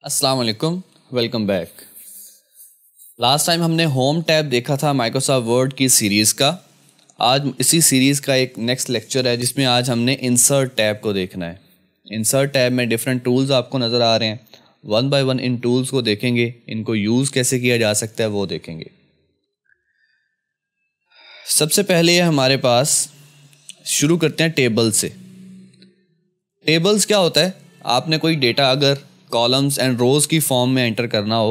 अस्सलाम वालेकुम, welcome back. Last time हमने होम टैब देखा था माइक्रोसॉफ्ट वर्ड की सीरीज़ का। आज इसी सीरीज़ का एक नेक्स्ट लेक्चर है जिसमें आज हमने इंसर्ट टैब को देखना है। इंसर्ट टैब में डिफरेंट टूल्स आपको नज़र आ रहे हैं। One by one in tools को देखेंगे, इनको यूज़ कैसे किया जा सकता है वो देखेंगे। सबसे पहले हमारे पास शुरू करते हैं टेबल से। टेबल्स क्या होता है? आपने कोई डेटा अगर कॉलम्स एंड रोज़ की फॉर्म में एंटर करना हो,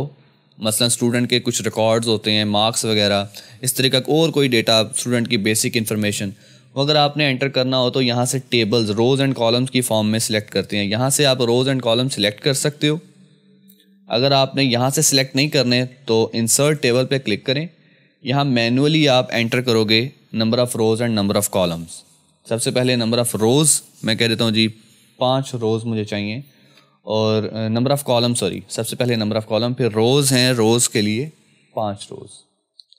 मसलन स्टूडेंट के कुछ रिकॉर्ड्स होते हैं, मार्क्स वगैरह, इस तरह का और कोई डेटा, स्टूडेंट की बेसिक इन्फॉर्मेशन, वो अगर आपने एंटर करना हो तो यहाँ से टेबल्स रोज़ एंड कॉलम्स की फॉर्म में सिलेक्ट करते हैं। यहाँ से आप रोज़ एंड कॉलम सिलेक्ट कर सकते हो। अगर आपने यहाँ से सिलेक्ट नहीं करने तो इंसर्ट टेबल पे क्लिक करें। यहाँ मैनुअली आप एंटर करोगे number of rows and number of columns. सबसे पहले नंबर ऑफ़ रोज़ मैं कह देता हूँ जी 5 रोज़ मुझे चाहिए, और नंबर ऑफ़ कॉलम सबसे पहले नंबर ऑफ़ कॉलम, फिर रोज़ हैं, रोज़ के लिए 5 रोज़।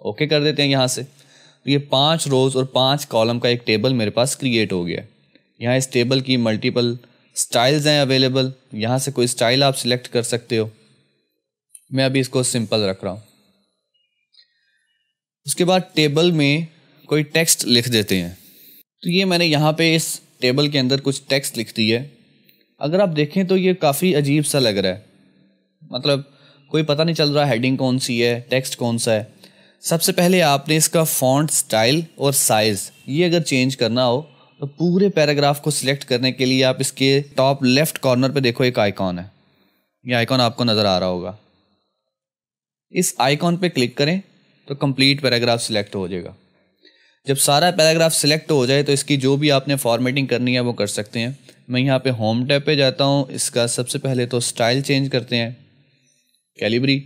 ओके कर देते हैं यहाँ से। तो ये 5 रोज़ और 5 कॉलम का एक टेबल मेरे पास क्रिएट हो गया। यहाँ इस टेबल की मल्टीपल स्टाइल्स हैं अवेलेबल। यहाँ से कोई स्टाइल आप सिलेक्ट कर सकते हो। मैं अभी इसको सिंपल रख रहा हूँ। उसके बाद टेबल में कोई टेक्स्ट लिख देते हैं। तो ये मैंने यहाँ पे इस टेबल के अंदर कुछ टेक्स्ट लिख दी है। अगर आप देखें तो ये काफ़ी अजीब सा लग रहा है, मतलब कोई पता नहीं चल रहा हेडिंग कौन सी है, टेक्स्ट कौन सा है। सबसे पहले आपने इसका फॉन्ट स्टाइल और साइज़ ये अगर चेंज करना हो तो पूरे पैराग्राफ को सिलेक्ट करने के लिए आप इसके टॉप लेफ़्ट कॉर्नर पे देखो एक आइकॉन है। ये आइकॉन आपको नज़र आ रहा होगा। इस आइकॉन पे क्लिक करें तो कंप्लीट पैराग्राफ सिलेक्ट हो जाएगा। जब सारा पैराग्राफ सिलेक्ट हो जाए तो इसकी जो भी आपने फॉर्मेटिंग करनी है वो कर सकते हैं। मैं यहाँ पे होम टैब पे जाता हूँ। इसका सबसे पहले तो स्टाइल चेंज करते हैं, कैलिबरी।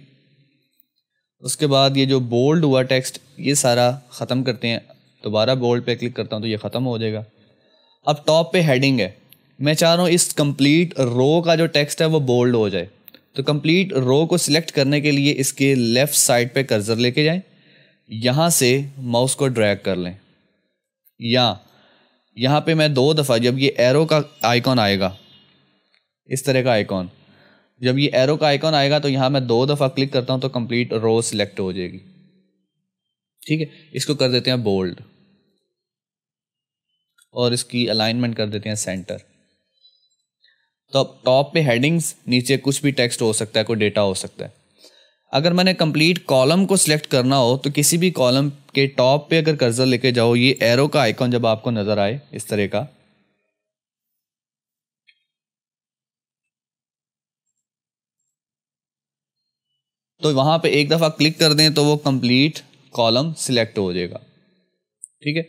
उसके बाद ये जो बोल्ड हुआ टेक्स्ट ये सारा ख़त्म करते हैं। दोबारा बोल्ड पे क्लिक करता हूँ तो ये ख़त्म हो जाएगा। अब टॉप पे हेडिंग है, मैं चाह रहा हूँ इस कंप्लीट रो का जो टेक्स्ट है वो बोल्ड हो जाए। तो कंप्लीट रो को सिलेक्ट करने के लिए इसके लेफ़्ट साइड पे कर्सर लेके जाएं, यहाँ से माउस को ड्रैग कर लें, या यहाँ पे मैं 2 दफ़ा, जब ये एरो का आइकॉन आएगा, इस तरह का आइकॉन, जब ये एरो का आइकॉन आएगा तो यहाँ मैं 2 दफ़ा क्लिक करता हूँ तो कंप्लीट रो सिलेक्ट हो जाएगी। ठीक है, इसको कर देते हैं बोल्ड और इसकी अलाइनमेंट कर देते हैं सेंटर। तो अब टॉप पे हेडिंग्स, नीचे कुछ भी टेक्स्ट हो सकता है, कोई डेटा हो सकता है। अगर मैंने कंप्लीट कॉलम को सिलेक्ट करना हो तो किसी भी कॉलम के टॉप पे अगर कर्सर लेके जाओ, ये एरो का आइकॉन जब आपको नज़र आए इस तरह का, तो वहाँ पे एक दफ़ा क्लिक कर दें तो वो कंप्लीट कॉलम सिलेक्ट हो जाएगा। ठीक है,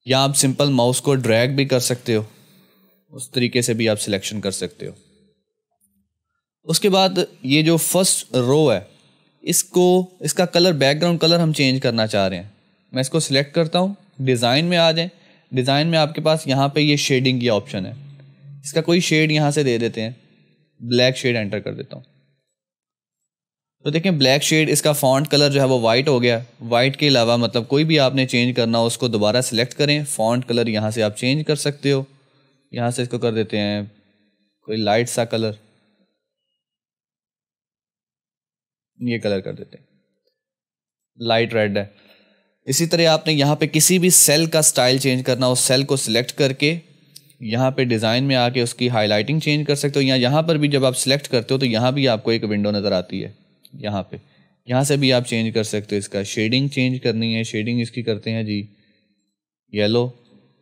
या आप सिंपल माउस को ड्रैग भी कर सकते हो, उस तरीके से भी आप सिलेक्शन कर सकते हो। उसके बाद ये जो फर्स्ट रो है, इसका कलर, बैकग्राउंड कलर हम चेंज करना चाह रहे हैं। मैं इसको सिलेक्ट करता हूँ, डिज़ाइन में आ जाएं। डिज़ाइन में आपके पास यहाँ पे ये शेडिंग की ऑप्शन है, इसका कोई शेड यहाँ से दे देते हैं। ब्लैक शेड एंटर कर देता हूँ तो देखें ब्लैक शेड, इसका फॉन्ट कलर जो है वो वाइट हो गया। वाइट के अलावा मतलब कोई भी आपने चेंज करना हो उसको दोबारा सिलेक्ट करें। फॉन्ट कलर यहाँ से आप चेंज कर सकते हो। यहाँ से इसको कर देते हैं कोई लाइट सा कलर, ये कलर कर देते हैं, लाइट रेड है। इसी तरह आपने यहाँ पे किसी भी सेल का स्टाइल चेंज करना हो, सेल को सिलेक्ट करके यहाँ पे डिज़ाइन में आके उसकी हाईलाइटिंग चेंज कर सकते हो। यहाँ पर भी जब आप सिलेक्ट करते हो तो यहाँ भी आपको एक विंडो नज़र आती है। यहाँ से भी आप चेंज कर सकते हो। इसका शेडिंग चेंज करनी है, शेडिंग इसकी करते हैं जी येलो,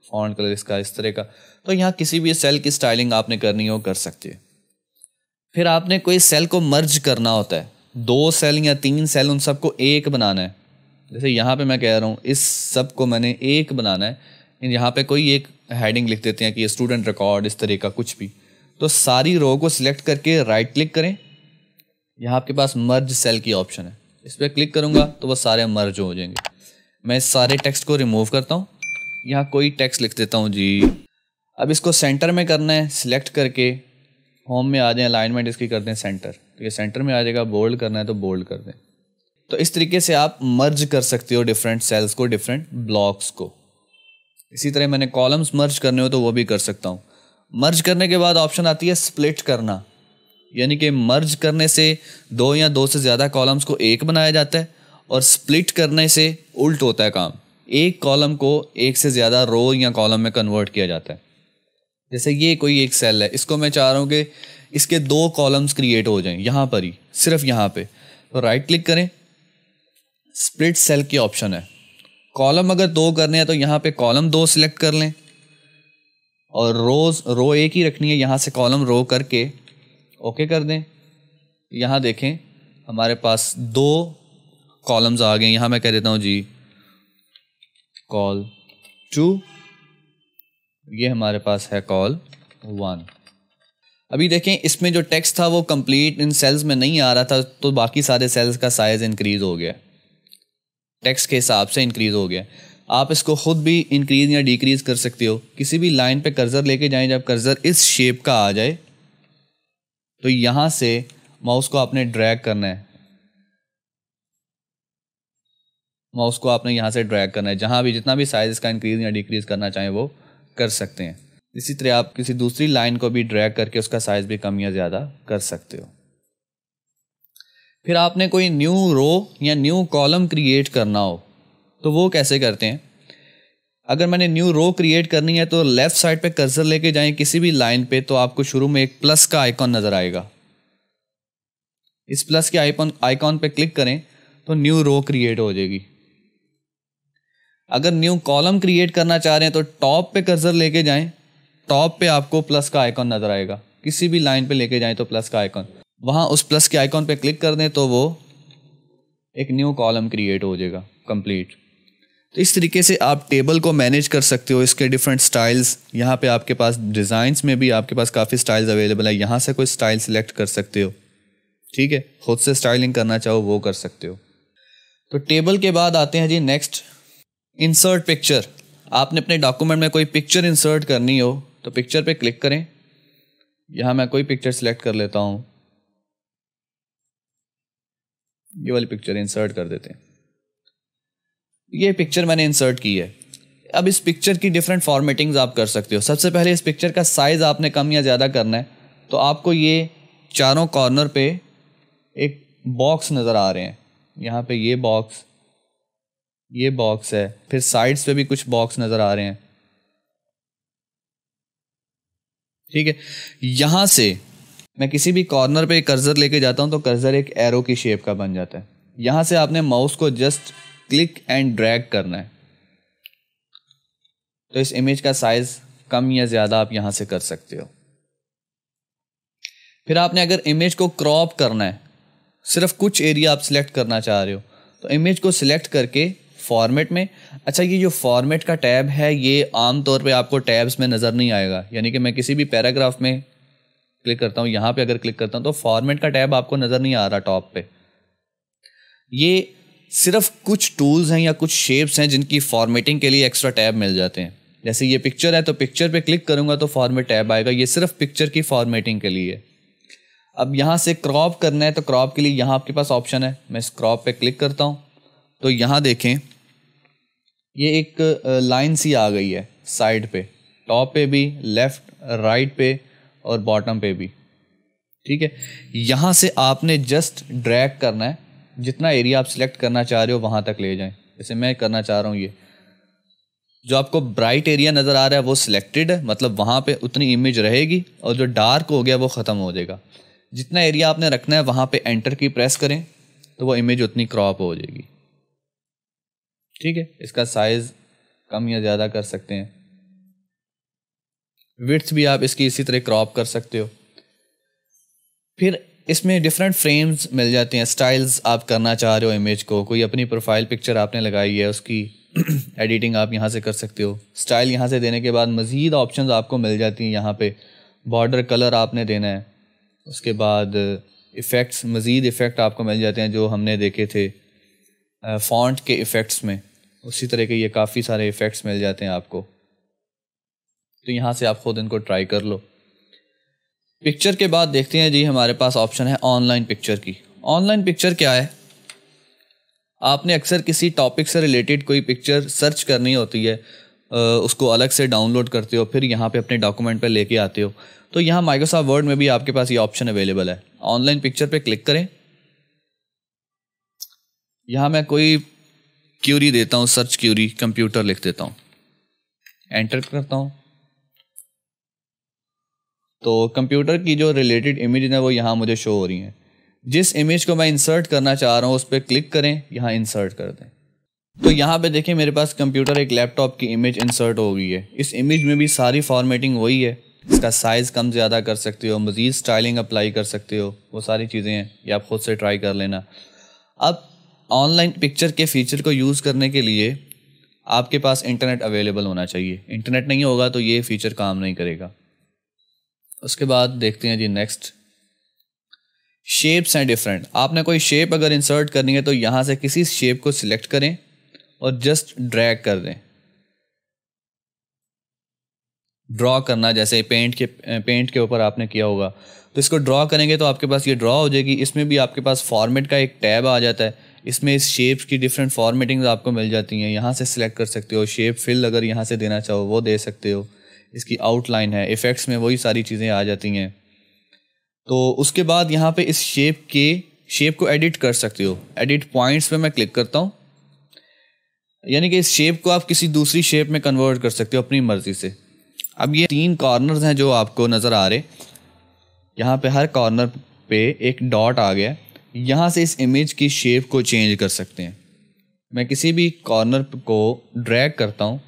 फॉन्ट कलर इसका इस तरह का। तो यहाँ किसी भी सेल की स्टाइलिंग आपने करनी हो कर सकते हैं। फिर आपने कोई सेल को मर्ज करना होता है, 2 सेल या 3 सेल, उन सबको एक बनाना है। जैसे यहाँ पे मैं कह रहा हूँ इस सब को मैंने एक बनाना है। यहाँ पे कोई एक हेडिंग लिख देते हैं कि स्टूडेंट रिकॉर्ड, इस तरह का कुछ भी। तो सारी रो को सिलेक्ट करके राइट क्लिक करें, यहाँ आपके पास मर्ज सेल की ऑप्शन है, इस पर क्लिक करूँगा तो वो सारे मर्ज हो जाएंगे। मैं इस सारे टेक्स्ट को रिमूव करता हूँ, यहाँ कोई टेक्स्ट लिख देता हूँ जी। अब इसको सेंटर में करना है, सिलेक्ट करके होम में आ जाए, अलाइनमेंट इसकी कर दें सेंटर, तो ये सेंटर में आ जाएगा। बोल्ड करना है तो बोल्ड कर दें। तो इस तरीके से आप मर्ज कर सकते हो डिफरेंट सेल्स को, डिफरेंट ब्लॉक्स को। इसी तरह मैंने कॉलम्स मर्ज करने हो तो वो भी कर सकता हूँ। मर्ज करने के बाद ऑप्शन आती है स्प्लिट करना। यानी कि मर्ज करने से 2 या 2 से ज़्यादा कॉलम्स को एक बनाया जाता है, और स्प्लिट करने से उल्ट होता है काम, एक कॉलम को एक से ज़्यादा रो या कॉलम में कन्वर्ट किया जाता है। जैसे ये कोई एक सेल है, इसको मैं चाह रहा हूँ कि इसके 2 कॉलम्स क्रिएट हो जाएं यहाँ पर ही, सिर्फ यहाँ पे, तो राइट क्लिक करें, स्प्लिट सेल की ऑप्शन है। कॉलम अगर 2 करने हैं तो यहाँ पे कॉलम 2 सिलेक्ट कर लें, और रो एक ही रखनी है, यहाँ से कॉलम रो करके ओके कर दें। यहाँ देखें हमारे पास 2 कॉलम्स आ गए। यहाँ मैं कह देता हूँ जी कॉल 2, ये हमारे पास है कॉल 1। अभी देखें इसमें जो टेक्स्ट था वो कंप्लीट इन सेल्स में नहीं आ रहा था, तो बाकी सारे सेल्स का साइज इंक्रीज हो गया, टेक्स्ट के हिसाब से इंक्रीज हो गया। आप इसको खुद भी इंक्रीज या डिक्रीज कर सकते हो। किसी भी लाइन पे कर्सर लेके जाएं, जब कर्सर इस शेप का आ जाए तो यहाँ से माउस को आपने ड्रैग करना है, माउस को आपने यहाँ से ड्रैग करना है, जहाँ भी जितना भी साइज इसका इंक्रीज या डिक्रीज करना चाहें वो कर सकते हैं। इसी तरह आप किसी दूसरी लाइन को भी ड्रैग करके उसका साइज भी कम या ज़्यादा कर सकते हो। फिर आपने कोई न्यू रो या न्यू कॉलम क्रिएट करना हो तो वो कैसे करते हैं। अगर मैंने न्यू रो क्रिएट करनी है तो लेफ़्ट साइड पे कर्सर लेके जाएं किसी भी लाइन पे, तो आपको शुरू में एक प्लस का आइकॉन नज़र आएगा। इस प्लस के आइकॉन पे क्लिक करें तो न्यू रो क्रिएट हो जाएगी। अगर न्यू कॉलम क्रिएट करना चाह रहे हैं तो टॉप पे कर्सर लेके जाएं, टॉप पे आपको प्लस का आइकॉन नज़र आएगा। किसी भी लाइन पे लेके जाएं तो प्लस का आइकॉन, वहाँ उस प्लस के आइकॉन पे क्लिक कर दें तो वो एक न्यू कॉलम क्रिएट हो जाएगा कंप्लीट। तो इस तरीके से आप टेबल को मैनेज कर सकते हो। इसके डिफरेंट स्टाइल्स, यहाँ पे आपके पास डिज़ाइंस में भी आपके पास काफ़ी स्टाइल्स अवेलेबल है, यहाँ से कोई स्टाइल सिलेक्ट कर सकते हो, ठीक है। खुद से स्टाइलिंग करना चाहो वो कर सकते हो। तो टेबल के बाद आते हैं जी नेक्स्ट, इंसर्ट पिक्चर। आपने अपने डॉक्यूमेंट में कोई पिक्चर इंसर्ट करनी हो तो पिक्चर पे क्लिक करें। यहाँ मैं कोई पिक्चर सिलेक्ट कर लेता हूँ, ये वाली पिक्चर इंसर्ट कर देते हैं। ये पिक्चर मैंने इंसर्ट की है। अब इस पिक्चर की डिफरेंट फॉर्मेटिंग्स आप कर सकते हो। सबसे पहले इस पिक्चर का साइज़ आपने कम या ज़्यादा करना है, तो आपको ये चारों कॉर्नर पे एक बॉक्स नज़र आ रहे हैं। यहाँ पे ये बॉक्स है, फिर साइड्स पे भी कुछ बॉक्स नज़र आ रहे हैं, ठीक है। यहाँ से मैं किसी भी कॉर्नर पे कर्सर लेके जाता हूँ तो कर्सर एक एरो की शेप का बन जाता है। यहाँ से आपने माउस को जस्ट क्लिक एंड ड्रैग करना है, तो इस इमेज का साइज कम या ज़्यादा आप यहाँ से कर सकते हो। फिर आपने अगर इमेज को क्रॉप करना है, सिर्फ कुछ एरिया आप सिलेक्ट करना चाह रहे हो, तो इमेज को सिलेक्ट करके फॉर्मेट में, अच्छा ये जो फॉर्मेट का टैब है ये आम तौर पे आपको टैब्स में नज़र नहीं आएगा। यानी कि मैं किसी भी पैराग्राफ में क्लिक करता हूँ, यहाँ पे अगर क्लिक करता हूँ तो फॉर्मेट का टैब आपको नज़र नहीं आ रहा टॉप पे। ये सिर्फ कुछ टूल्स हैं या कुछ शेप्स हैं जिनकी फॉर्मेटिंग के लिए एक्स्ट्रा टैब मिल जाते हैं। जैसे ये पिक्चर है तो पिक्चर पे क्लिक करूँगा तो फॉर्मेट टैब आएगा, ये सिर्फ पिक्चर की फॉर्मेटिंग के लिए। अब यहाँ से क्रॉप करना है तो क्रॉप के लिए यहाँ आपके पास ऑप्शन है, मैं इस क्रॉप पे क्लिक करता हूँ तो यहाँ देखें ये एक लाइन सी आ गई है साइड पे, टॉप पे भी, लेफ़्ट राइट पे और बॉटम पे भी, ठीक है। यहाँ से आपने जस्ट ड्रैग करना है, जितना एरिया आप सिलेक्ट करना चाह रहे हो वहाँ तक ले जाएं। जैसे मैं करना चाह रहा हूँ, ये जो आपको ब्राइट एरिया नज़र आ रहा है वो सिलेक्टेड है, मतलब वहाँ पे उतनी इमेज रहेगी, और जो डार्क हो गया वो ख़त्म हो जाएगा। जितना एरिया आपने रखना है वहाँ पे एंटर की प्रेस करें तो वो इमेज उतनी क्रॉप हो जाएगी, ठीक है। इसका साइज़ कम या ज़्यादा कर सकते हैं, विड्थ भी आप इसकी इसी तरह क्रॉप कर सकते हो। फिर इसमें डिफरेंट फ्रेम्स मिल जाते हैं, स्टाइल्स आप करना चाह रहे हो इमेज को, कोई अपनी प्रोफाइल पिक्चर आपने लगाई है उसकी एडिटिंग आप यहाँ से कर सकते हो। स्टाइल यहाँ से देने के बाद मज़ीद ऑप्शंस आपको मिल जाती हैं। यहाँ पे बॉर्डर कलर आपने देना है, उसके बाद इफ़ेक्ट्स, मज़ीद इफ़ेक्ट आपको मिल जाते हैं जो हमने देखे थे फ़ॉन्ट के इफ़ेक्ट्स में, उसी तरह के ये काफ़ी सारे इफ़ेक्ट्स मिल जाते हैं आपको। तो यहाँ से आप खुद इनको ट्राई कर लो। पिक्चर के बाद देखते हैं जी हमारे पास ऑप्शन है ऑनलाइन पिक्चर की। ऑनलाइन पिक्चर क्या है, आपने अक्सर किसी टॉपिक से रिलेटेड कोई पिक्चर सर्च करनी होती है, उसको अलग से डाउनलोड करते हो, फिर यहाँ पे अपने डॉक्यूमेंट पे लेके आते हो। तो यहाँ माइक्रोसॉफ्ट वर्ड में भी आपके पास ये ऑप्शन अवेलेबल है। ऑनलाइन पिक्चर पे क्लिक करें, यहाँ मैं कोई क्यूरी देता हूँ, सर्च क्यूरी कंप्यूटर लिख देता हूँ, एंटर करता हूँ, तो कंप्यूटर की जो रिलेटेड इमेज है वो यहाँ मुझे शो हो रही हैं। जिस इमेज को मैं इंसर्ट करना चाह रहा हूँ उस पर क्लिक करें, यहाँ इंसर्ट कर दें। तो यहाँ पे देखें मेरे पास कंप्यूटर एक लैपटॉप की इमेज इंसर्ट हो गई है। इस इमेज में भी सारी फॉर्मेटिंग वही है, इसका साइज़ कम ज़्यादा कर सकते हो, मज़ीद स्टाइलिंग अप्लाई कर सकते हो, वो सारी चीज़ें हैं, ये आप खुद से ट्राई कर लेना। अब ऑनलाइन पिक्चर के फीचर को यूज़ करने के लिए आपके पास इंटरनेट अवेलेबल होना चाहिए। इंटरनेट नहीं होगा तो ये फीचर काम नहीं करेगा। उसके बाद देखते हैं जी नेक्स्ट, शेप्स हैं डिफरेंट। आपने कोई शेप अगर इंसर्ट करनी है तो यहाँ से किसी शेप को सिलेक्ट करें और जस्ट ड्रैग कर दें। ड्रॉ करना, जैसे पेंट के ऊपर आपने किया होगा, तो इसको ड्रॉ करेंगे तो आपके पास ये ड्रॉ हो जाएगी। इसमें भी आपके पास फॉर्मेट का एक टैब आ जाता है, इसमें इस शेप्स की डिफरेंट फॉर्मेटिंग्स आपको मिल जाती हैं। यहाँ से सिलेक्ट कर सकते हो, शेप फिल अगर यहाँ से देना चाहो वो दे सकते हो। इसकी आउटलाइन है, इफ़ेक्ट्स में वही सारी चीज़ें आ जाती हैं। तो उसके बाद यहाँ पे इस शेप को एडिट कर सकते हो। एडिट पॉइंट्स पे मैं क्लिक करता हूँ, यानी कि इस शेप को आप किसी दूसरी शेप में कन्वर्ट कर सकते हो अपनी मर्ज़ी से। अब ये 3 कॉर्नर्स हैं जो आपको नज़र आ रहे, यहाँ पे हर कॉर्नर पे एक डॉट आ गया। यहाँ से इस इमेज की शेप को चेंज कर सकते हैं। मैं किसी भी कॉर्नर को ड्रैग करता हूँ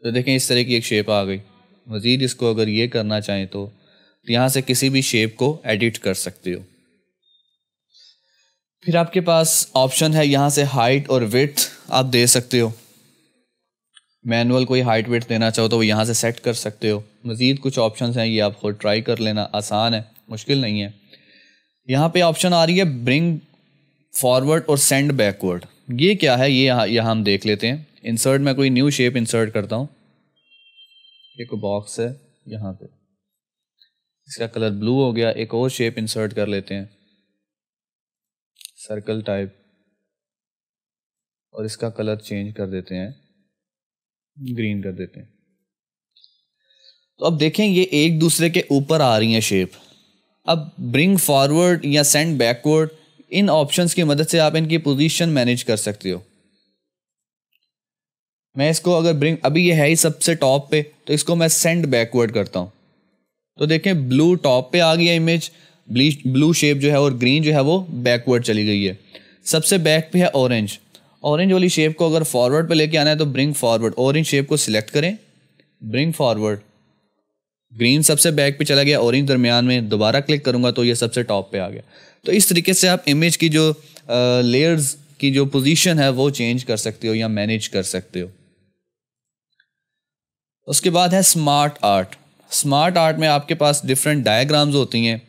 तो देखें इस तरह की एक शेप आ गई। मज़ीद इसको अगर ये करना चाहें तो यहाँ से किसी भी शेप को एडिट कर सकते हो। फिर आपके पास ऑप्शन है, यहाँ से हाइट और विड्थ आप दे सकते हो। मैनुअल कोई हाइट विड्थ देना चाहो तो वो यहाँ से सेट कर सकते हो। मज़ीद कुछ ऑप्शंस हैं, ये आप खुद ट्राई कर लेना, आसान है, मुश्किल नहीं है। यहाँ पे ऑप्शन आ रही है ब्रिंग फॉरवर्ड और सेंड बैकवर्ड। ये क्या है, ये यहाँ हम देख लेते हैं। इंसर्ट में कोई न्यू शेप इंसर्ट करता हूँ, एक बॉक्स है यहाँ पे, इसका कलर ब्लू हो गया। एक और शेप इंसर्ट कर लेते हैं, सर्कल टाइप, और इसका कलर चेंज कर देते हैं, ग्रीन कर देते हैं। तो अब देखें ये एक दूसरे के ऊपर आ रही हैं शेप। अब ब्रिंग फॉरवर्ड या सेंड बैकवर्ड, इन ऑप्शंस की मदद से आप इनकी पोजीशन मैनेज कर सकते हो। मैं इसको अगर ब्रिंग, अभी ये है ही सबसे टॉप पे, तो इसको मैं सेंड बैकवर्ड करता हूँ तो देखें ब्लू टॉप पे आ गया इमेज, ब्लू शेप जो है, और ग्रीन जो है वो बैकवर्ड चली गई है। सबसे बैक पे है ऑरेंज, ऑरेंज वाली शेप को अगर फॉरवर्ड पे लेके आना है तो ब्रिंग फॉरवर्ड, ऑरेंज शेप को सिलेक्ट करें, ब्रिंग फॉरवर्ड। ग्रीन सबसे बैक पे चला गया, ऑरेंज दरमियान में, दोबारा क्लिक करूंगा तो ये सबसे टॉप पे आ गया। तो इस तरीके से आप इमेज की जो लेयर्स की जो पोजीशन है वो चेंज कर सकते हो या मैनेज कर सकते हो। उसके बाद है स्मार्ट आर्ट। स्मार्ट आर्ट में आपके पास डिफरेंट डायग्राम्स होती हैं।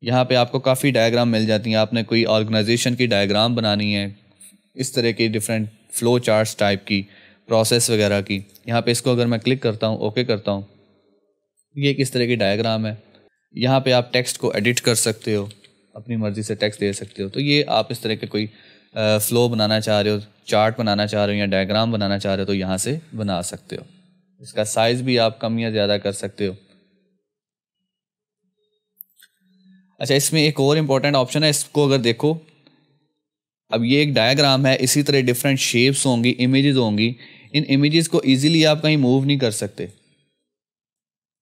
यहाँ पे आपको काफ़ी डायग्राम मिल जाती हैं। आपने कोई ऑर्गेनाइजेशन की डायग्राम बनानी है, इस तरह की डिफरेंट फ्लो चार्ट्स टाइप की, प्रोसेस वगैरह की, यहाँ पे इसको अगर मैं क्लिक करता हूँ, ओके करता हूँ, ये किस तरह की डायग्राम है। यहाँ पे आप टेक्स्ट को एडिट कर सकते हो, अपनी मर्ज़ी से टेक्स्ट दे सकते हो। तो ये आप इस तरह के कोई फ़्लो बनाना चाह रहे हो, चार्ट बनाना चाह रहे हो या डायग्राम बनाना चाह रहे हो तो यहाँ से बना सकते हो। इसका साइज़ भी आप कम या ज़्यादा कर सकते हो। अच्छा, इसमें एक और इम्पॉर्टेंट ऑप्शन है, इसको अगर देखो, अब ये एक डायग्राम है, इसी तरह डिफरेंट शेप्स होंगी, इमेजेस होंगी। इन इमेजेस को इजीली आप कहीं मूव नहीं कर सकते,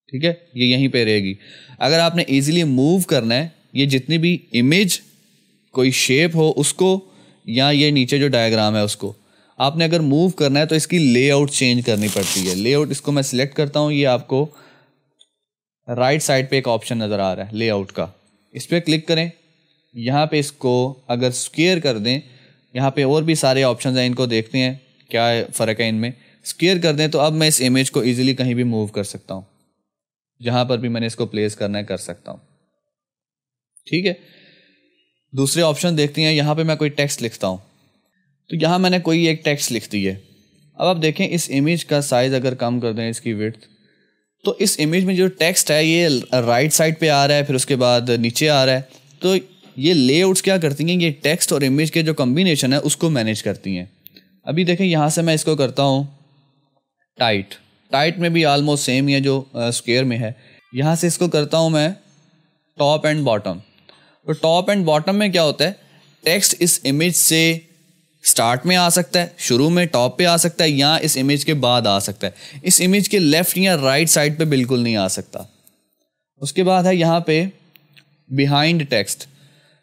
ठीक है, ये यहीं पे रहेगी। अगर आपने इजीली मूव करना है, ये जितनी भी इमेज, कोई शेप हो उसको, या ये नीचे जो डायग्राम है उसको आपने अगर मूव करना है तो इसकी लेआउट चेंज करनी पड़ती है। लेआउट, इसको मैं सिलेक्ट करता हूँ, ये आपको राइट साइड पे एक ऑप्शन नज़र आ रहा है लेआउट का, इस पर क्लिक करें। यहाँ पे इसको अगर स्क्वायर कर दें, यहाँ पे और भी सारे ऑप्शंस हैं, इनको देखते हैं क्या फ़र्क है इनमें। स्क्वायर कर दें तो अब मैं इस इमेज को इजीली कहीं भी मूव कर सकता हूँ, जहाँ पर भी मैंने इसको प्लेस करना है कर सकता हूँ, ठीक है। दूसरे ऑप्शन देखते हैं। यहाँ पे मैं कोई टेक्स्ट लिखता हूँ, तो यहाँ मैंने कोई एक टेक्स्ट लिख दी है। अब आप देखें इस इमेज का साइज़ अगर कम कर दें, इसकी विड्थ, तो इस इमेज में जो टेक्स्ट है ये राइट साइड पे आ रहा है, फिर उसके बाद नीचे आ रहा है। तो ये लेआउट्स क्या करती हैं, ये टेक्स्ट और इमेज के जो कॉम्बिनेशन है उसको मैनेज करती हैं। अभी देखें यहाँ से मैं इसको करता हूँ टाइट, टाइट में भी ऑलमोस्ट सेम ही है जो स्क्वायर में है। यहाँ से इसको करता हूँ मैं टॉप एंड बॉटम। तो टॉप एंड बॉटम में क्या होता है, टेक्स्ट इस इमेज से स्टार्ट में आ सकता है, शुरू में टॉप पे आ सकता है, या इस इमेज के बाद आ सकता है। इस इमेज के लेफ्ट या राइट साइड पे बिल्कुल नहीं आ सकता। उसके बाद है यहाँ पे बिहाइंड टेक्स्ट।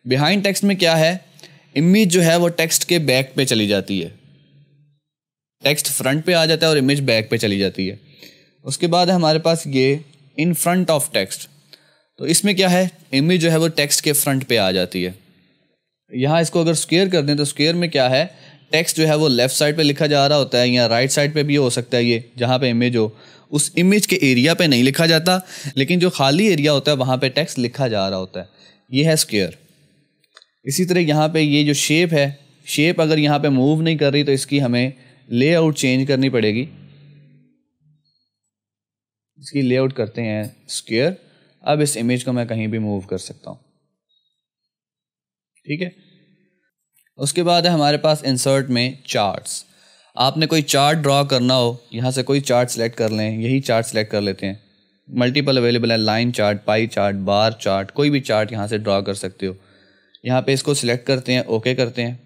बिहाइंड टेक्स्ट में क्या है, इमेज जो है वो टेक्स्ट के बैक पे चली जाती है, टेक्स्ट फ्रंट पे आ जाता है और इमेज बैक पे चली जाती है। उसके बाद है हमारे पास ये इन फ्रंट ऑफ टेक्स्ट। तो इसमें क्या है, इमेज जो है वो टेक्स्ट के फ्रंट पे आ जाती है। यहाँ इसको अगर स्क्वायर कर दें तो स्क्वायर में क्या है, टेक्स्ट जो है वो लेफ्ट साइड पे लिखा जा रहा होता है, या राइट साइड पे भी हो सकता है, ये जहाँ पे इमेज हो उस इमेज के एरिया पे नहीं लिखा जाता, लेकिन जो खाली एरिया होता है वहाँ पे टेक्स्ट लिखा जा रहा होता है। ये है स्क्वायर। इसी तरह यहाँ पे ये जो शेप है, शेप अगर यहाँ पे मूव नहीं कर रही तो इसकी हमें लेआउट चेंज करनी पड़ेगी। इसकी लेआउट करते हैं स्क्वायर। अब इस इमेज को मैं कहीं भी मूव कर सकता हूँ, ठीक है। उसके बाद है हमारे पास इंसर्ट में चार्ट्स। आपने कोई चार्ट ड्रॉ करना हो, यहाँ से कोई चार्ट सेलेक्ट कर लें, यही चार्ट सेलेक्ट कर लेते हैं। मल्टीपल अवेलेबल है, line chart, pie chart, bar chart, कोई भी चार्ट यहाँ से ड्रॉ कर सकते हो। यहाँ पे इसको सिलेक्ट करते हैं, ओके करते हैं।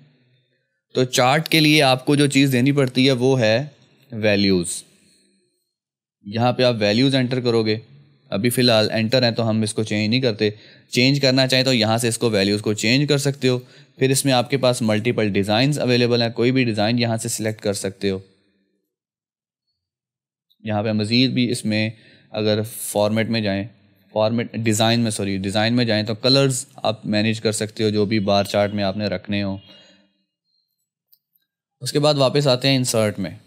तो चार्ट के लिए आपको जो चीज़ देनी पड़ती है वो है वैल्यूज़। यहाँ पे आप वैल्यूज़ एंटर करोगे। अभी फ़िलहाल एंटर है तो हम इसको चेंज नहीं करते। चेंज करना चाहें तो यहाँ से इसको वैल्यूज़ को चेंज कर सकते हो। फिर इसमें आपके पास मल्टीपल डिज़ाइंस अवेलेबल हैं, कोई भी डिज़ाइन यहाँ से सिलेक्ट कर सकते हो। यहाँ पे मज़ीद भी इसमें अगर फॉर्मेट में जाएं, डिज़ाइन में जाएं तो कलर्स आप मैनेज कर सकते हो जो भी बार चार्ट में आपने रखने हो। उसके बाद वापस आते हैं इंसर्ट में।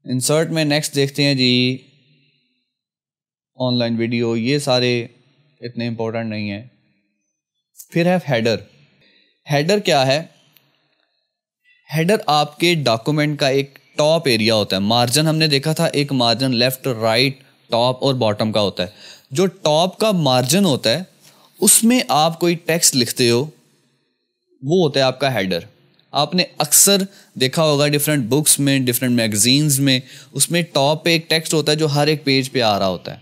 इंसर्ट में नेक्स्ट देखते हैं जी ऑनलाइन वीडियो, ये सारे इतने इम्पोर्टेंट नहीं है। फिर है हेडर। हेडर क्या है, हेडर आपके डॉक्यूमेंट का एक टॉप एरिया होता है। मार्जिन हमने देखा था, एक मार्जिन लेफ्ट, राइट, टॉप और बॉटम का होता है। जो टॉप का मार्जिन होता है उसमें आप कोई टेक्स्ट लिखते हो, वो होता है आपका हेडर। आपने अक्सर देखा होगा डिफरेंट बुक्स में, डिफरेंट मैगजीन्स में, उसमें टॉप पे एक टेक्स्ट होता है जो हर एक पेज पे आ रहा होता है,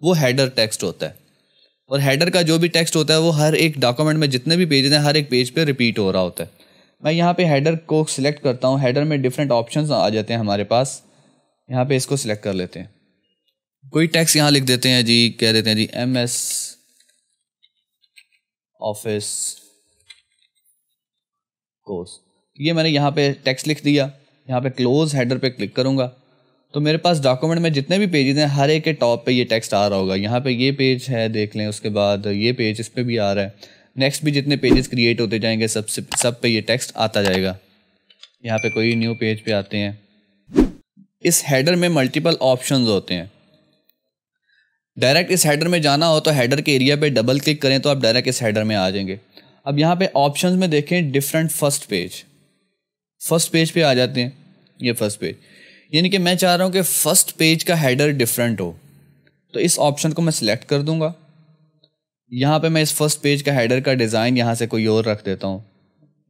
वो हेडर टेक्स्ट होता है। और हेडर का जो भी टेक्स्ट होता है वो हर एक डॉक्यूमेंट में जितने भी पेजेस हैं हर एक पेज पे रिपीट हो रहा होता है। मैं यहाँ पे हेडर को सिलेक्ट करता हूँ। हेडर में डिफरेंट ऑप्शंस आ जाते हैं हमारे पास। यहाँ पे इसको सिलेक्ट कर लेते हैं, कोई टेक्स्ट यहाँ लिख देते हैं जी, कह देते हैं जी MS ऑफिस कोर्स। ये मैंने यहाँ पे टेक्स्ट लिख दिया। यहाँ पे क्लोज हेडर पे क्लिक करूँगा तो मेरे पास डॉक्यूमेंट में जितने भी पेजेस हैं हर एक के टॉप पे ये टेक्स्ट आ रहा होगा। यहाँ पे ये पेज है, देख लें। उसके बाद ये पेज, इस पे भी आ रहा है। नेक्स्ट भी जितने पेजेस क्रिएट होते जाएंगे सब पे ये टेक्स्ट आता जाएगा। यहाँ पे कोई न्यू पेज पे आते हैं। इस हेडर में मल्टीपल ऑप्शंस होते हैं। डायरेक्ट इस हेडर में जाना हो तो हेडर के एरिया पे डबल क्लिक करें तो आप डायरेक्ट इस हेडर में आ जाएंगे। अब यहाँ पे ऑप्शंस में देखें डिफरेंट फर्स्ट पेज पे आ जाते हैं। ये फर्स्ट पेज, यानी कि मैं चाह रहा हूँ कि फर्स्ट पेज का हेडर डिफरेंट हो, तो इस ऑप्शन को मैं सिलेक्ट कर दूंगा। यहाँ पे मैं इस फर्स्ट पेज का हेडर का डिज़ाइन यहाँ से कोई और रख देता हूँ।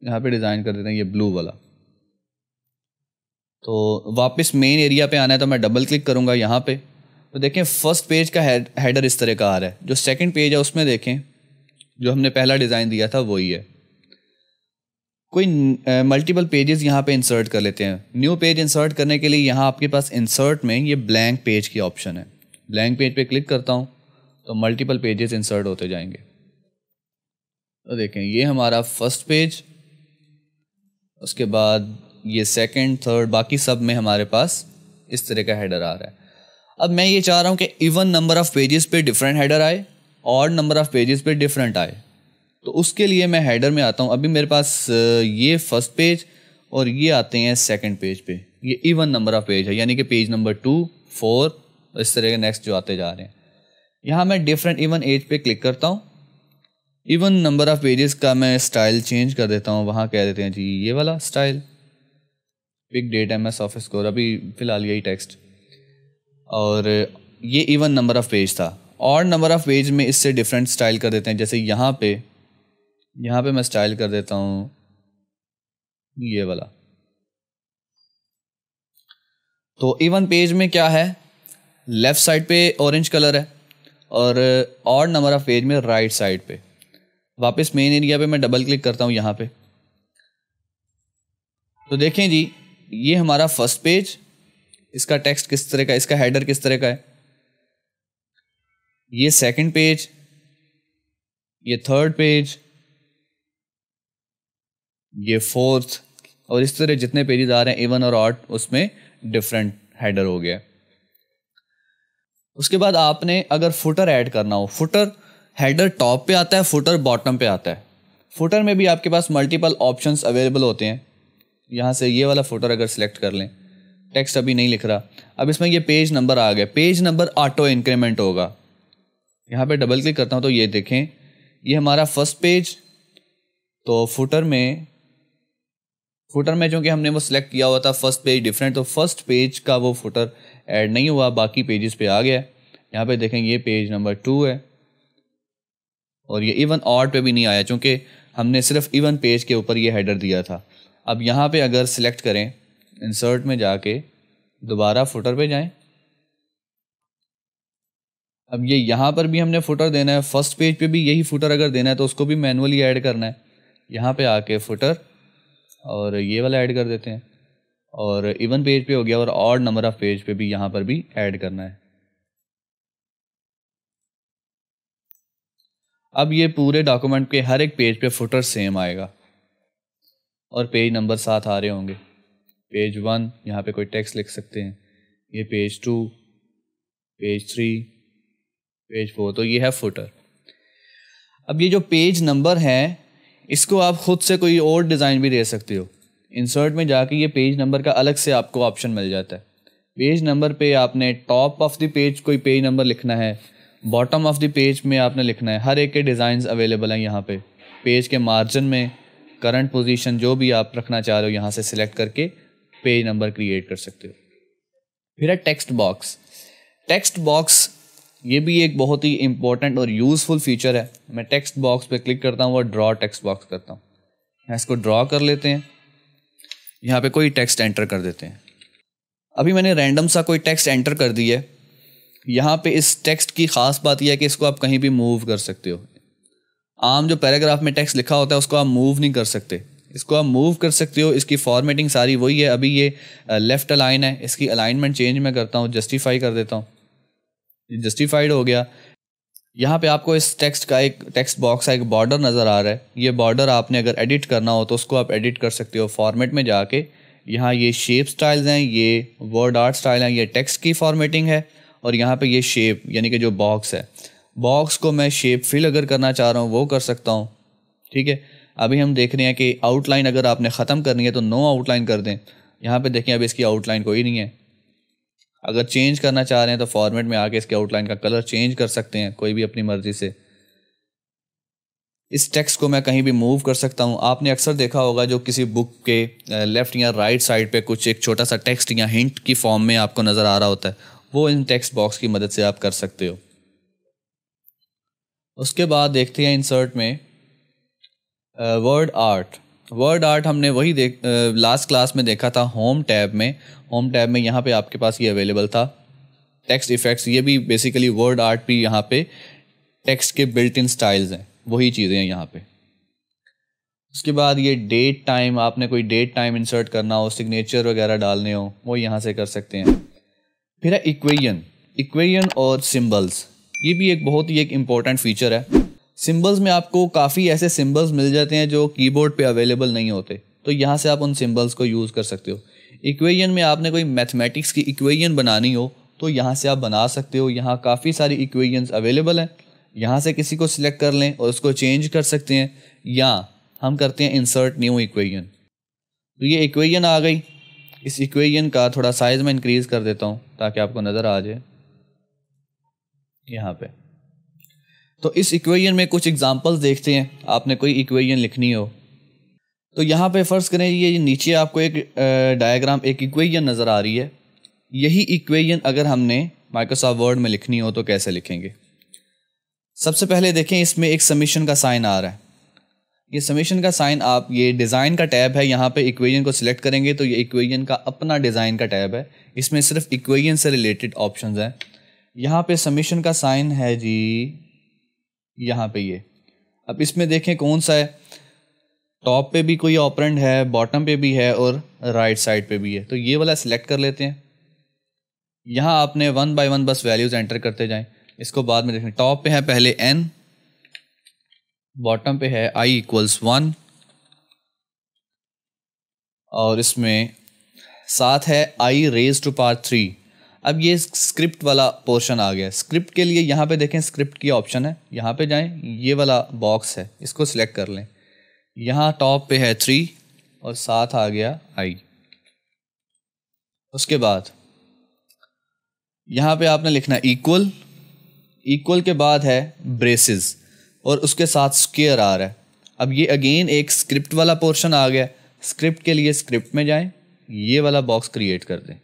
यहाँ पे डिज़ाइन कर देते हैं ये ब्लू वाला। तो वापस मेन एरिया पे आना है तो मैं डबल क्लिक करूँगा यहाँ पे। तो देखें फर्स्ट पेज का हेडर इस तरह का आ रहा है। जो सेकंड पेज है उसमें देखें जो हमने पहला डिज़ाइन दिया था वही है। कोई मल्टीपल पेजेस यहाँ पे इंसर्ट कर लेते हैं। न्यू पेज इंसर्ट करने के लिए यहाँ आपके पास इंसर्ट में ये ब्लैंक पेज की ऑप्शन है। ब्लैंक पेज पे क्लिक करता हूँ तो मल्टीपल पेजेस इंसर्ट होते जाएंगे। तो देखें ये हमारा फर्स्ट पेज, उसके बाद ये सेकंड, थर्ड, बाकी सब में हमारे पास इस तरह का हेडर आ रहा है। अब मैं ये चाह रहा हूँ कि इवन नंबर ऑफ़ पेजेस पे डिफरेंट हेडर आए और नंबर ऑफ़ पेजेस पे डिफरेंट आए। तो उसके लिए मैं हेडर में आता हूँ। अभी मेरे पास ये फर्स्ट पेज और ये आते हैं सेकंड पेज पे। ये इवन नंबर ऑफ़ पेज है, यानी कि पेज नंबर 2, 4 इस तरह के नेक्स्ट जो आते जा रहे हैं। यहाँ मैं डिफरेंट इवन एज पे क्लिक करता हूँ। इवन नंबर ऑफ़ पेजेस का मैं स्टाइल चेंज कर देता हूँ। वहाँ कह देते हैं जी ये वाला style, pick date MS office core, अभी फ़िलहाल यही टेक्स्ट। और ये इवन नंबर ऑफ़ पेज था। और नंबर ऑफ़ पेज में इससे डिफरेंट स्टाइल कर देते हैं। जैसे यहाँ पे मैं स्टाइल कर देता हूँ ये वाला। तो इवन पेज में क्या है, लेफ़्ट साइड पे ऑरेंज कलर है और ऑड नंबर ऑफ पेज में राइट साइड पे। वापस मेन एरिया पे मैं डबल क्लिक करता हूँ यहाँ पे, तो देखें जी ये हमारा फर्स्ट पेज, इसका टेक्स्ट किस तरह का, इसका हेडर किस तरह का है। ये सेकंड पेज, ये थर्ड पेज, ये फोर्थ, और इस तरह जितने पेजेस आ रहे हैं इवन और ऑड उसमें डिफरेंट हेडर हो गया। उसके बाद आपने अगर फुटर ऐड करना हो, फुटर हेडर टॉप पे आता है, फुटर बॉटम पे आता है। फुटर में भी आपके पास मल्टीपल ऑप्शंस अवेलेबल होते हैं। यहाँ से ये वाला फुटर अगर सिलेक्ट कर लें, टेक्स्ट अभी नहीं लिख रहा, अब इसमें ये पेज नंबर आ गया, पेज नंबर ऑटो इंक्रीमेंट होगा। यहाँ पे डबल क्लिक करता हूँ तो ये देखें ये हमारा फर्स्ट पेज। तो फुटर में चूँकि हमने वो सिलेक्ट किया हुआ था फर्स्ट पेज डिफरेंट, तो फर्स्ट पेज का वो फुटर ऐड नहीं हुआ, बाकी पेजेस पे आ गया। यहाँ पे देखें ये पेज नंबर 2 है और ये इवन ऑड पे भी नहीं आया चूँकि हमने सिर्फ इवन पेज के ऊपर ये हेडर दिया था। अब यहाँ पे अगर सिलेक्ट करें, इंसर्ट में जाके दोबारा फुटर पे जाएं, अब ये यहाँ पर भी हमने फुटर देना है, फर्स्ट पेज पे भी यही फुटर अगर देना है तो उसको भी मैनुअली ऐड करना है। यहाँ पे आके फुटर और ये वाला ऐड कर देते हैं, और इवन पेज पे हो गया, और ऑड नंबर ऑफ पेज पे भी यहाँ पर भी ऐड करना है। अब ये पूरे डॉक्यूमेंट के हर एक पेज पे फुटर सेम आएगा और पेज नंबर साथ आ रहे होंगे। पेज 1 यहाँ पे कोई टेक्स्ट लिख सकते हैं, ये पेज 2, पेज 3, पेज 4, तो ये है फुटर। अब ये जो पेज नंबर है इसको आप खुद से कोई और डिज़ाइन भी दे सकते हो। इंसर्ट में जाके ये पेज नंबर का अलग से आपको ऑप्शन मिल जाता है। पेज नंबर पे आपने टॉप ऑफ द पेज कोई पेज नंबर लिखना है, बॉटम ऑफ द पेज में आपने लिखना है, हर एक के डिज़ाइंस अवेलेबल हैं यहाँ पे। पेज के मार्जिन में करंट पोजीशन जो भी आप रखना चाह रहे हो यहाँ से सिलेक्ट करके पेज नंबर क्रिएट कर सकते हो। फिर है टेक्स्ट बॉक्स। टेक्स्ट बॉक्स ये भी एक बहुत ही इंपॉर्टेंट और यूज़फुल फीचर है। मैं टेक्स्ट बॉक्स पे क्लिक करता हूँ और ड्रॉ टेक्स्ट बॉक्स करता हूँ। यहाँ इसको ड्रॉ कर लेते हैं, यहाँ पे कोई टेक्स्ट एंटर कर देते हैं। अभी मैंने रैंडम सा कोई टेक्स्ट एंटर कर दिया है। यहाँ पे इस टेक्स्ट की ख़ास बात यह है कि इसको आप कहीं भी मूव कर सकते हो। आम जो पैराग्राफ में टेक्स्ट लिखा होता है उसको आप मूव नहीं कर सकते, इसको आप मूव कर सकते हो। इसकी फॉर्मेटिंग सारी वही है। अभी ये लेफ़्ट अलाइन है, इसकी अलाइनमेंट चेंज मैं करता हूँ, जस्टिफाई कर देता हूँ, जस्टिफाइड हो गया। यहाँ पे आपको इस टेक्स्ट का एक टेक्स्ट बॉक्स का एक बॉर्डर नज़र आ रहा है। ये बॉर्डर आपने अगर एडिट करना हो तो उसको आप एडिट कर सकते हो फॉर्मेट में जाके। यहाँ ये शेप स्टाइल्स हैं, ये वर्ड आर्ट स्टाइल हैं, ये टेक्स्ट की फॉर्मेटिंग है, और यहाँ पे ये शेप यानी कि जो बॉक्स है, बॉक्स को मैं शेप फिल अगर करना चाह रहा हूँ वो कर सकता हूँ। ठीक है, अभी हम देख रहे हैं कि आउटलाइन अगर आपने ख़त्म करनी है तो नो आउटलाइन कर दें। यहाँ पे देखें अब इसकी आउटलाइन कोई नहीं है। अगर चेंज करना चाह रहे हैं तो फॉर्मेट में आके इसके आउटलाइन का कलर चेंज कर सकते हैं कोई भी अपनी मर्जी से। इस टेक्स्ट को मैं कहीं भी मूव कर सकता हूँ। आपने अक्सर देखा होगा जो किसी बुक के लेफ़्ट या राइट साइड पे कुछ एक छोटा सा टेक्स्ट या हिंट की फॉर्म में आपको नज़र आ रहा होता है, वो इन टेक्स्ट बॉक्स की मदद से आप कर सकते हो। उसके बाद देखते हैं इंसर्ट में वर्ड आर्ट। वर्ड आर्ट हमने वही लास्ट क्लास में देखा था होम टैब में। होम टैब में यहाँ पे आपके पास ये अवेलेबल था टेक्स्ट इफ़ेक्ट्स। ये भी बेसिकली वर्ड आर्ट भी यहाँ पे टेक्स्ट के बिल्ट इन स्टाइल्स हैं, वही चीज़ें हैं यहाँ पे। उसके बाद ये डेट टाइम, आपने कोई डेट टाइम इंसर्ट करना हो, सिग्नेचर वगैरह डालने हो, वो यहाँ से कर सकते हैं। फिर है इक्वेशन और सिम्बल्स। ये भी एक बहुत ही एक इम्पॉर्टेंट फीचर है। सिंबल्स में आपको काफ़ी ऐसे सिंबल्स मिल जाते हैं जो कीबोर्ड पे अवेलेबल नहीं होते, तो यहाँ से आप उन सिंबल्स को यूज़ कर सकते हो। इक्वेशन में आपने कोई मैथमेटिक्स की इक्वेशन बनानी हो तो यहाँ से आप बना सकते हो। यहाँ काफ़ी सारी इक्वेशंस अवेलेबल हैं, यहाँ से किसी को सिलेक्ट कर लें और उसको चेंज कर सकते हैं, या हम करते हैं इंसर्ट न्यू इक्वेशन। तो ये इक्वेशन आ गई। इस इक्वेशन का थोड़ा साइज़ में इंक्रीज़ कर देता हूँ ताकि आपको नज़र आ जाए यहाँ पे। तो इस इक्वेशन में कुछ एग्जांपल्स देखते हैं। आपने कोई इक्वेशन लिखनी हो तो यहाँ पे फ़र्ज़ करें ये नीचे आपको एक डायग्राम, एक इक्वेशन नज़र आ रही है। यही इक्वेशन अगर हमने माइक्रोसॉफ्ट वर्ड में लिखनी हो तो कैसे लिखेंगे। सबसे पहले देखें इसमें एक समीशन का साइन आ रहा है। ये समेशन का साइन आप ये डिज़ाइन का टैब है, यहाँ पे इक्वेशन को सिलेक्ट करेंगे तो ये इक्वेशन का अपना डिज़ाइन का टैब है, इसमें सिर्फ इक्वेशन से रिलेटेड ऑप्शंस हैं। यहाँ पे समेशन का साइन है जी, यहाँ पे ये। अब इसमें देखें कौन सा है, टॉप पे भी कोई ऑपरेंड है, बॉटम पे भी है और राइट साइड पे भी है, तो ये वाला सिलेक्ट कर लेते हैं। यहाँ आपने 1 बाय 1 बस वैल्यूज़ एंटर करते जाएं, इसको बाद में देखें। टॉप पे है पहले n, बॉटम पे है i इक्वल्स 1 और इसमें साथ है i रेज टू पावर 3। अब ये स्क्रिप्ट वाला पोर्शन आ गया। स्क्रिप्ट के लिए यहाँ पे देखें स्क्रिप्ट की ऑप्शन है, यहाँ पे जाएं, ये वाला बॉक्स है, इसको सिलेक्ट कर लें। यहाँ टॉप पे है 3 और साथ आ गया i। उसके बाद यहाँ पे आपने लिखना इक्वल, इक्वल के बाद है ब्रेसेस और उसके साथ स्क्वायर आ रहा है। अब ये अगेन एक स्क्रिप्ट वाला पोर्शन आ गया। स्क्रिप्ट के लिए स्क्रिप्ट में जाएं, ये वाला बॉक्स क्रिएट कर दें,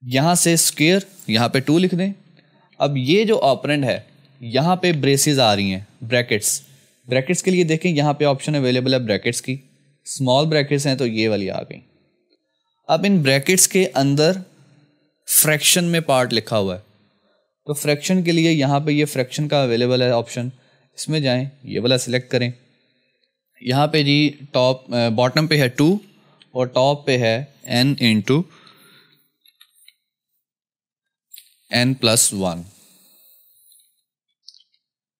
यहाँ से स्क्वायर, यहाँ पे 2 लिख दें। अब ये जो ऑपरेंड है यहाँ पे ब्रेसेस आ रही हैं, ब्रैकेट्स। ब्रैकेट्स के लिए देखें यहाँ पे ऑप्शन अवेलेबल है ब्रैकेट्स की, स्मॉल ब्रैकेट्स हैं तो ये वाली आ गई। अब इन ब्रैकेट्स के अंदर फ्रैक्शन में पार्ट लिखा हुआ है, तो फ्रैक्शन के लिए यहाँ पे ये फ्रैक्शन का अवेलेबल है ऑप्शन, इसमें जाएं, ये वाला सिलेक्ट करें। यहाँ पे जी टॉप बॉटम पे है 2 और टॉप पे है n इंटू n+1।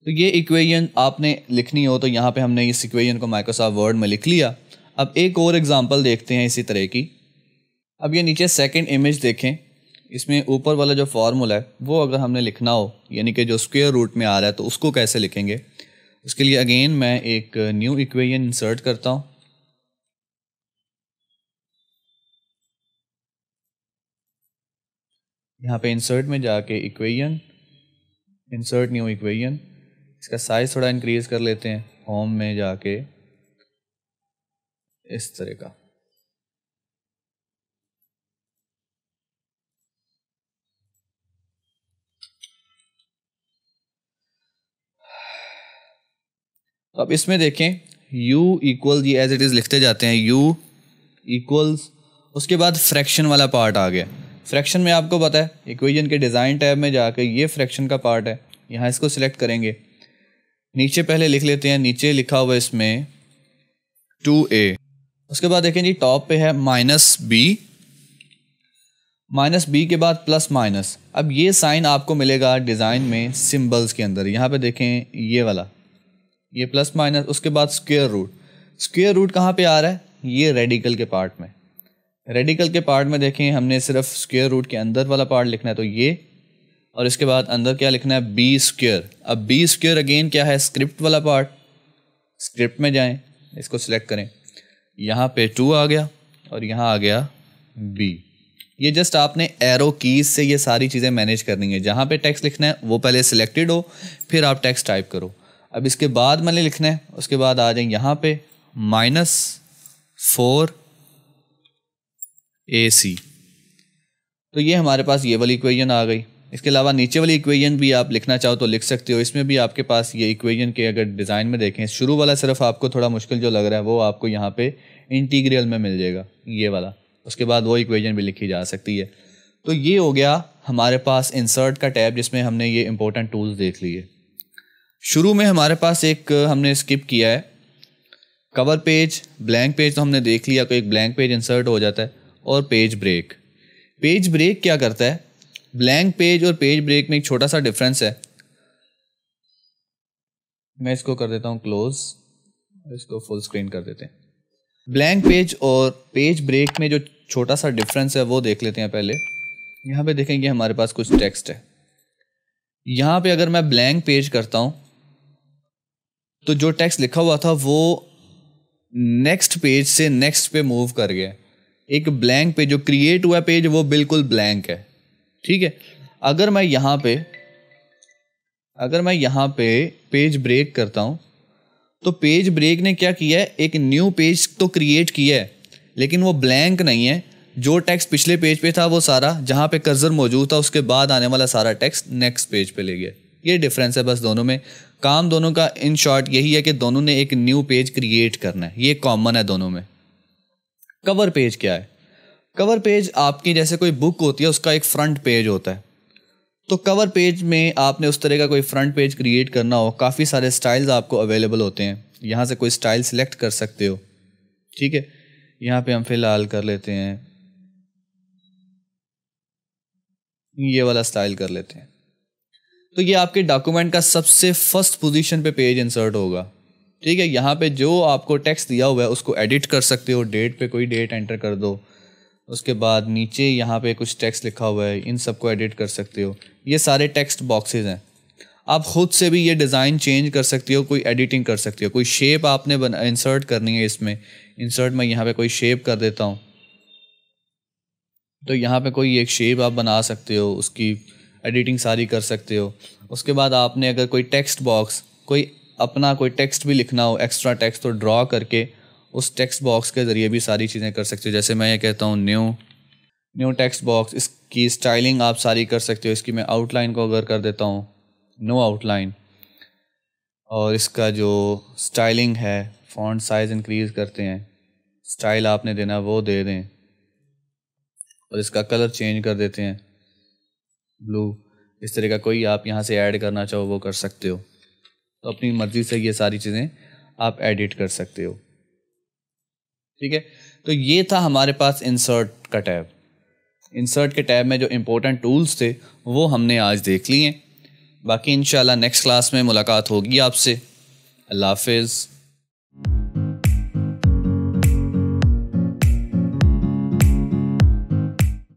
तो ये इक्वेशन आपने लिखनी हो तो यहाँ पे हमने इस इक्वेशन को माइक्रोसॉफ्ट वर्ड में लिख लिया। अब एक और एग्जांपल देखते हैं इसी तरह की। अब ये नीचे सेकंड इमेज देखें, इसमें ऊपर वाला जो फार्मूला है वो अगर हमने लिखना हो, यानी कि जो स्क्वायर रूट में आ रहा है, तो उसको कैसे लिखेंगे। उसके लिए अगेन मैं एक न्यू इक्वेशन इंसर्ट करता हूँ। यहाँ पे इंसर्ट में जाके इक्वेशन, इंसर्ट न्यू इक्वेशन, इसका साइज थोड़ा इंक्रीज कर लेते हैं, होम में जाके इस तरह का। तो अब इसमें देखें u equal G as it is लिखते जाते हैं, u इक्वल्स, उसके बाद फ्रैक्शन वाला पार्ट आ गया। फ्रैक्शन में आपको पता है इक्वेशन के डिज़ाइन टैब में जाके ये फ्रैक्शन का पार्ट है, यहाँ इसको सिलेक्ट करेंगे। नीचे पहले लिख लेते हैं, नीचे लिखा हुआ इसमें 2a। उसके बाद देखें जी टॉप पे है -b, -b के बाद प्लस माइनस। अब ये साइन आपको मिलेगा डिज़ाइन में सिंबल्स के अंदर, यहाँ पे देखें ये वाला, ये प्लस माइनस, उसके बाद स्क्वायर रूट। स्क्वायर रूट कहाँ पे आ रहा है, ये रेडिकल के पार्ट में। रेडिकल के पार्ट में देखें हमने सिर्फ स्क्वायर रूट के अंदर वाला पार्ट लिखना है, तो ये, और इसके बाद अंदर क्या लिखना है, बी स्क्वायर। अब बी स्क्वायर अगेन क्या है, स्क्रिप्ट वाला पार्ट। स्क्रिप्ट में जाएं, इसको सिलेक्ट करें, यहाँ पे 2 आ गया और यहाँ आ गया बी। ये जस्ट आपने एरो कीज से ये सारी चीज़ें मैनेज करनी है। जहाँ पे टेक्स्ट लिखना है वो पहले सिलेक्टेड हो, फिर आप टेक्स्ट टाइप करो। अब इसके बाद मैंने लिखना है, उसके बाद आ जाएंगे यहाँ पे -4ac। तो ये हमारे पास ये वाली इक्वेशन आ गई। इसके अलावा नीचे वाली इक्वेशन भी आप लिखना चाहो तो लिख सकते हो। इसमें भी आपके पास ये इक्वेशन के अगर डिज़ाइन में देखें, शुरू वाला सिर्फ आपको थोड़ा मुश्किल जो लग रहा है वो आपको यहाँ पे इंटीग्रल में मिल जाएगा, ये वाला। उसके बाद वो इक्वेशन भी लिखी जा सकती है। तो ये हो गया हमारे पास इंसर्ट का टैब, जिसमें हमने ये इंपॉर्टेंट टूल्स देख लिए। शुरू में हमारे पास एक हमने स्किप किया है, कवर पेज, ब्लैंक पेज तो हमने देख लिया, कोई एक ब्लैंक पेज इंसर्ट हो जाता है, और पेज ब्रेक। पेज ब्रेक क्या करता है, ब्लैंक पेज और पेज ब्रेक में एक छोटा सा डिफरेंस है। मैं इसको कर देता हूँ क्लोज, इसको फुल स्क्रीन कर देते हैं। ब्लैंक पेज और पेज ब्रेक में जो छोटा सा डिफरेंस है वो देख लेते हैं पहले। यहाँ पे देखेंगे हमारे पास कुछ टेक्स्ट है, यहाँ पे अगर मैं ब्लैंक पेज करता हूँ तो जो टेक्स्ट लिखा हुआ था वो नेक्स्ट पेज से नेक्स्ट पे मूव कर गया। एक ब्लैंक पेज जो क्रिएट हुआ पेज वो बिल्कुल ब्लैंक है, ठीक है। अगर मैं यहाँ पे पेज ब्रेक करता हूँ तो पेज ब्रेक ने क्या किया है, एक न्यू पेज तो क्रिएट किया है, लेकिन वो ब्लैंक नहीं है। जो टेक्स्ट पिछले पेज पे था वो सारा, जहाँ पे कर्सर मौजूद था उसके बाद आने वाला सारा टेक्स्ट नेक्स्ट पेज पे ले गया। ये डिफरेंस है बस दोनों में। काम दोनों का इन शॉर्ट यही है कि दोनों ने एक न्यू पेज क्रिएट करना है, ये कॉमन है दोनों में। कवर पेज क्या है? कवर पेज आपकी जैसे कोई बुक होती है उसका एक फ्रंट पेज होता है, तो कवर पेज में आपने उस तरह का कोई फ्रंट पेज क्रिएट करना हो, काफ़ी सारे स्टाइल्स आपको अवेलेबल होते हैं। यहाँ से कोई स्टाइल सिलेक्ट कर सकते हो, ठीक है। यहाँ पे हम फिलहाल कर लेते हैं ये वाला स्टाइल कर लेते हैं। तो ये आपके डॉक्यूमेंट का सबसे फर्स्ट पोजीशन पे पेज इंसर्ट होगा, ठीक है। यहाँ पे जो आपको टेक्स्ट दिया हुआ है उसको एडिट कर सकते हो, डेट पे कोई डेट एंटर कर दो। उसके बाद नीचे यहाँ पे कुछ टेक्स्ट लिखा हुआ है, इन सबको एडिट कर सकते हो। ये सारे टेक्स्ट बॉक्सेस हैं। आप खुद से भी ये डिज़ाइन चेंज कर सकते हो, कोई एडिटिंग कर सकते हो। कोई शेप आपने इंसर्ट करनी है इसमें, इंसर्ट में यहाँ पे कोई शेप कर देता हूँ, तो यहाँ पे कोई एक शेप आप बना सकते हो, उसकी एडिटिंग सारी कर सकते हो। उसके बाद आपने अगर कोई टेक्स्ट बॉक्स, कोई अपना कोई टेक्स्ट भी लिखना हो, एक्स्ट्रा टेक्स्ट, तो ड्रॉ करके उस टेक्स्ट बॉक्स के ज़रिए भी सारी चीज़ें कर सकते हो। जैसे मैं ये कहता हूँ न्यू टेक्स्ट बॉक्स, इसकी स्टाइलिंग आप सारी कर सकते हो। इसकी मैं आउटलाइन को अगर कर देता हूँ नो आउटलाइन, और इसका जो स्टाइलिंग है, फॉन्ट साइज़ इंक्रीज़ करते हैं, स्टाइल आपने देना वो दे दें, और इसका कलर चेंज कर देते हैं ब्लू। इस तरह का कोई आप यहाँ से ऐड करना चाहो वो कर सकते हो। तो अपनी मर्ज़ी से ये सारी चीज़ें आप एडिट कर सकते हो, ठीक है। तो ये था हमारे पास इंसर्ट का टैब। इंसर्ट के टैब में जो इम्पोर्टेंट टूल्स थे वो हमने आज देख लिए। बाकी इंशाल्लाह नेक्स्ट क्लास में मुलाकात होगी आपसे। अल्लाह हाफिज़।